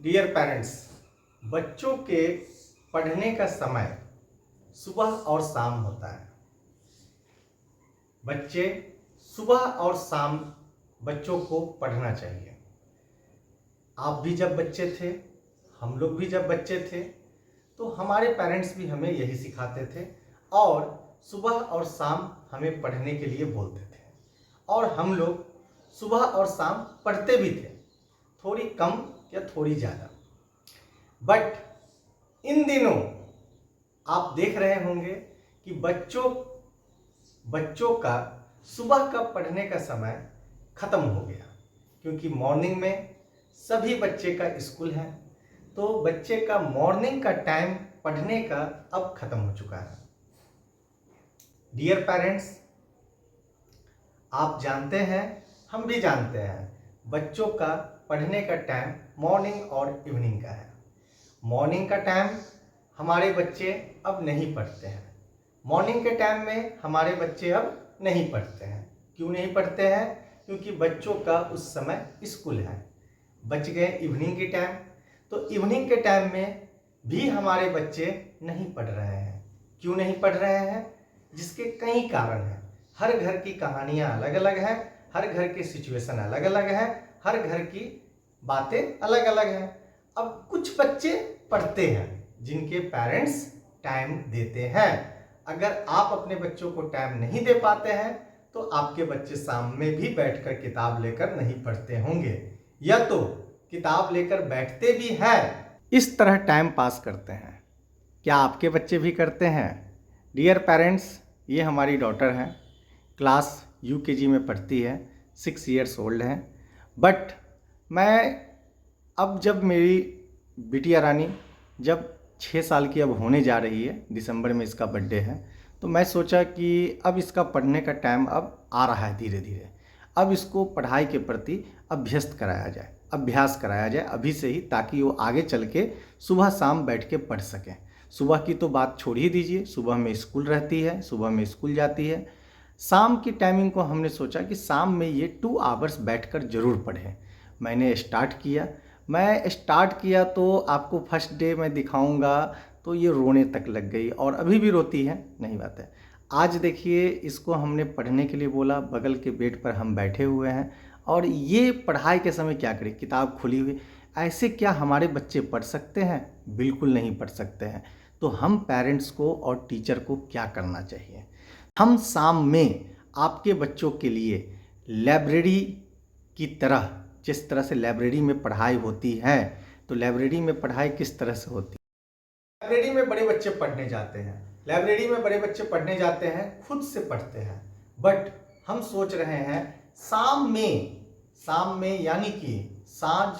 Dear parents, बच्चों के पढ़ने का समय सुबह और शाम होता है। बच्चे सुबह और शाम बच्चों को पढ़ना चाहिए। आप भी जब बच्चे थे, हम लोग भी जब बच्चे थे, तो हमारे पेरेंट्स भी हमें यही सिखाते थे और सुबह और शाम हमें पढ़ने के लिए बोलते थे और हम लोग सुबह और शाम पढ़ते भी थे, थोड़ी कम या थोड़ी ज़्यादा। बट इन दिनों आप देख रहे होंगे कि बच्चों का सुबह का पढ़ने का समय ख़त्म हो गया, क्योंकि मॉर्निंग में सभी बच्चे का स्कूल है, तो बच्चे का मॉर्निंग का टाइम पढ़ने का अब ख़त्म हो चुका है। डियर पेरेंट्स, आप जानते हैं, हम भी जानते हैं, बच्चों का पढ़ने का टाइम मॉर्निंग और इवनिंग का है। मॉर्निंग का टाइम हमारे बच्चे अब नहीं पढ़ते हैं। मॉर्निंग के टाइम में हमारे बच्चे अब नहीं पढ़ते हैं। क्यों नहीं पढ़ते हैं? क्योंकि बच्चों का उस समय स्कूल है। बच गए इवनिंग के टाइम, तो इवनिंग के टाइम में भी हमारे बच्चे नहीं पढ़ रहे हैं। क्यों नहीं पढ़ रहे हैं? जिसके कई कारण हैं। हर घर की कहानियाँ अलग अलग हैं, हर घर की सिचुएशन अलग अलग है, हर घर की बातें अलग अलग हैं। अब कुछ बच्चे पढ़ते हैं जिनके पेरेंट्स टाइम देते हैं। अगर आप अपने बच्चों को टाइम नहीं दे पाते हैं तो आपके बच्चे शाम में भी बैठकर किताब लेकर नहीं पढ़ते होंगे, या तो किताब लेकर बैठते भी हैं, इस तरह टाइम पास करते हैं। क्या आपके बच्चे भी करते हैं? डियर पेरेंट्स, ये हमारी डॉटर है, क्लास यूकेजी में पढ़ती है, 6 इयर्स ओल्ड है। बट मैं अब जब मेरी बिटिया रानी जब 6 साल की अब होने जा रही है, दिसंबर में इसका बर्थडे है, तो मैं सोचा कि अब इसका पढ़ने का टाइम अब आ रहा है धीरे धीरे। अब इसको पढ़ाई के प्रति अभ्यस्त कराया जाए, अभ्यास कराया जाए अभी से ही, ताकि वो आगे चल के सुबह शाम बैठ के पढ़ सकें। सुबह की तो बात छोड़ ही दीजिए, सुबह में स्कूल रहती है, सुबह में स्कूल जाती है। शाम की टाइमिंग को हमने सोचा कि शाम में ये 2 आवर्स बैठकर ज़रूर पढ़ें। मैंने स्टार्ट किया तो आपको फर्स्ट डे मैं दिखाऊंगा तो ये रोने तक लग गई और अभी भी रोती है, नहीं बात है। आज देखिए, इसको हमने पढ़ने के लिए बोला, बगल के बेड पर हम बैठे हुए हैं और ये पढ़ाई के समय क्या करें, किताब खुली हुई। ऐसे क्या हमारे बच्चे पढ़ सकते हैं? बिल्कुल नहीं पढ़ सकते हैं। तो हम पेरेंट्स को और टीचर को क्या करना चाहिए? हम शाम में आपके बच्चों के लिए लाइब्रेरी की तरह, जिस तरह से लाइब्रेरी में पढ़ाई होती है, तो लाइब्रेरी में पढ़ाई किस तरह से होती है? लाइब्रेरी में बड़े बच्चे पढ़ने जाते हैं, लाइब्रेरी में बड़े बच्चे पढ़ने जाते हैं, खुद से पढ़ते हैं। बट हम सोच रहे हैं शाम में यानी कि सांझ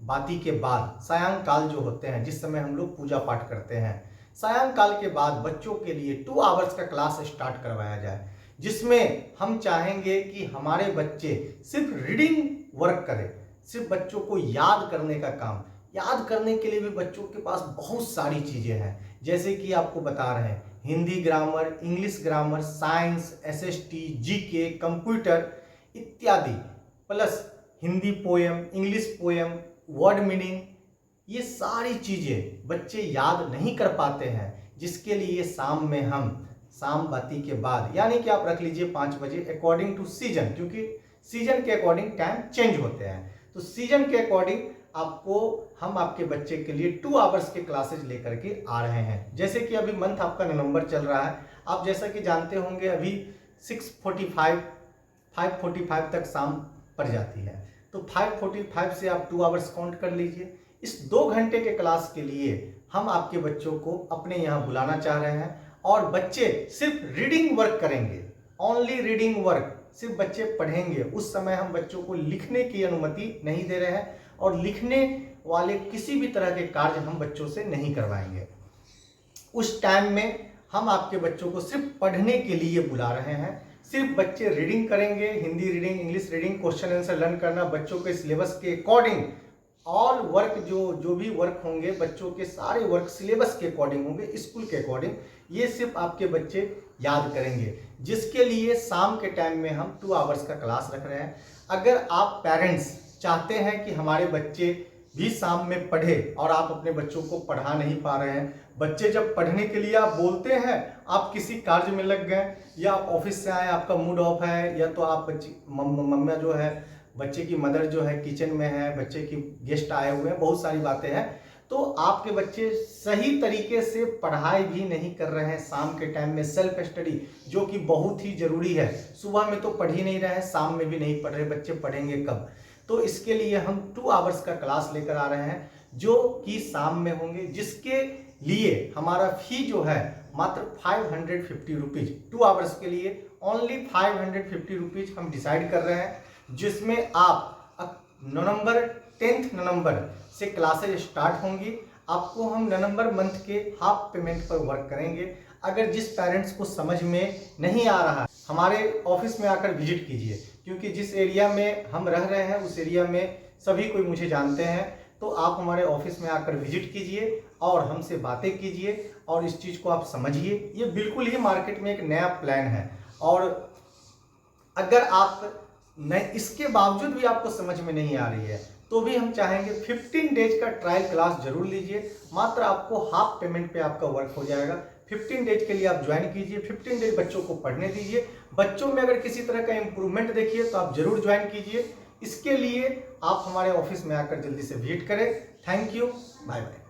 बाती के बाद, सायंकाल जो होते हैं, जिस समय हम लोग पूजा पाठ करते हैं, सायंकाल के बाद बच्चों के लिए 2 आवर्स का क्लास स्टार्ट करवाया जाए, जिसमें हम चाहेंगे कि हमारे बच्चे सिर्फ रीडिंग वर्क करें, सिर्फ बच्चों को याद करने का काम। याद करने के लिए भी बच्चों के पास बहुत सारी चीज़ें हैं, जैसे कि आपको बता रहे हैं, Hindi grammar, English grammar, science, SST, GK, computer इत्यादि, plus Hindi poem, English poem, word meaning, ये सारी चीज़ें बच्चे याद नहीं कर पाते हैं, जिसके लिए शाम में हम शाम बाती के बाद, यानी कि आप रख लीजिए 5 बजे, अकॉर्डिंग टू सीजन, क्योंकि सीजन के अकॉर्डिंग टाइम चेंज होते हैं, तो सीजन के अकॉर्डिंग हम आपके बच्चे के लिए 2 आवर्स के क्लासेज लेकर के आ रहे हैं। जैसे कि अभी मंथ आपका नवंबर चल रहा है, आप जैसा कि जानते होंगे, अभी 5:45 तक शाम पड़ जाती है, तो 5:45 से आप 2 आवर्स काउंट कर लीजिए। इस 2 घंटे के क्लास के लिए हम आपके बच्चों को अपने यहाँ बुलाना चाह रहे हैं और बच्चे सिर्फ रीडिंग वर्क करेंगे, ओनली रीडिंग वर्क, सिर्फ बच्चे पढ़ेंगे। उस समय हम बच्चों को लिखने की अनुमति नहीं दे रहे हैं और लिखने वाले किसी भी तरह के कार्य हम बच्चों से नहीं करवाएंगे। उस टाइम में हम आपके बच्चों को सिर्फ पढ़ने के लिए बुला रहे हैं। सिर्फ बच्चे रीडिंग करेंगे, Hindi reading, English reading, question answer learn करना, बच्चों के सिलेबस के अकॉर्डिंग ऑल वर्क, जो भी वर्क होंगे, बच्चों के सारे वर्क सिलेबस के अकॉर्डिंग होंगे, स्कूल के अकॉर्डिंग। ये सिर्फ आपके बच्चे याद करेंगे, जिसके लिए शाम के टाइम में हम 2 आवर्स का क्लास रख रहे हैं। अगर आप पेरेंट्स चाहते हैं कि हमारे बच्चे भी शाम में पढ़े और आप अपने बच्चों को पढ़ा नहीं पा रहे हैं, बच्चे जब पढ़ने के लिए आप बोलते हैं, आप किसी कार्य में लग गए, या आप ऑफिस से आए, आपका मूड ऑफ है, या तो आप बच्चे मम्मा जो है, बच्चे की मदर जो है किचन में है, बच्चे की गेस्ट आए हुए हैं, बहुत सारी बातें हैं, तो आपके बच्चे सही तरीके से पढ़ाई भी नहीं कर रहे हैं। शाम के टाइम में सेल्फ स्टडी जो कि बहुत ही जरूरी है, सुबह में तो पढ़ ही नहीं रहे हैं, शाम में भी नहीं पढ़ रहे, बच्चे पढ़ेंगे कब? तो इसके लिए हम 2 आवर्स का क्लास लेकर आ रहे हैं जो कि शाम में होंगे, जिसके लिए हमारा फी जो है मात्र 550 रुपीज, 2 आवर्स के लिए ओनली 550 रुपीज हम डिसाइड कर रहे हैं, जिसमें आप नवंबर 10 नवंबर से क्लासेज स्टार्ट होंगी। आपको हम नवंबर मंथ के हाफ पेमेंट पर वर्क करेंगे। अगर जिस पेरेंट्स को समझ में नहीं आ रहा, हमारे ऑफिस में आकर विजिट कीजिए, क्योंकि जिस एरिया में हम रह रहे हैं उस एरिया में सभी कोई मुझे जानते हैं, तो आप हमारे ऑफिस में आकर विजिट कीजिए और हमसे बातें कीजिए और इस चीज़ को आप समझिए। ये बिल्कुल ही मार्केट में एक नया प्लान है, और अगर आप इसके बावजूद भी आपको समझ में नहीं आ रही है तो भी हम चाहेंगे 15 डेज का ट्रायल क्लास जरूर लीजिए। मात्र आपको हाफ पेमेंट पे आपका वर्क हो जाएगा। 15 डेज के लिए आप ज्वाइन कीजिए, 15 डेज बच्चों को पढ़ने दीजिए। बच्चों में अगर किसी तरह का इंप्रूवमेंट देखिए तो आप जरूर ज्वाइन कीजिए। इसके लिए आप हमारे ऑफिस में आकर जल्दी से विजिट करें। Thank you, bye bye.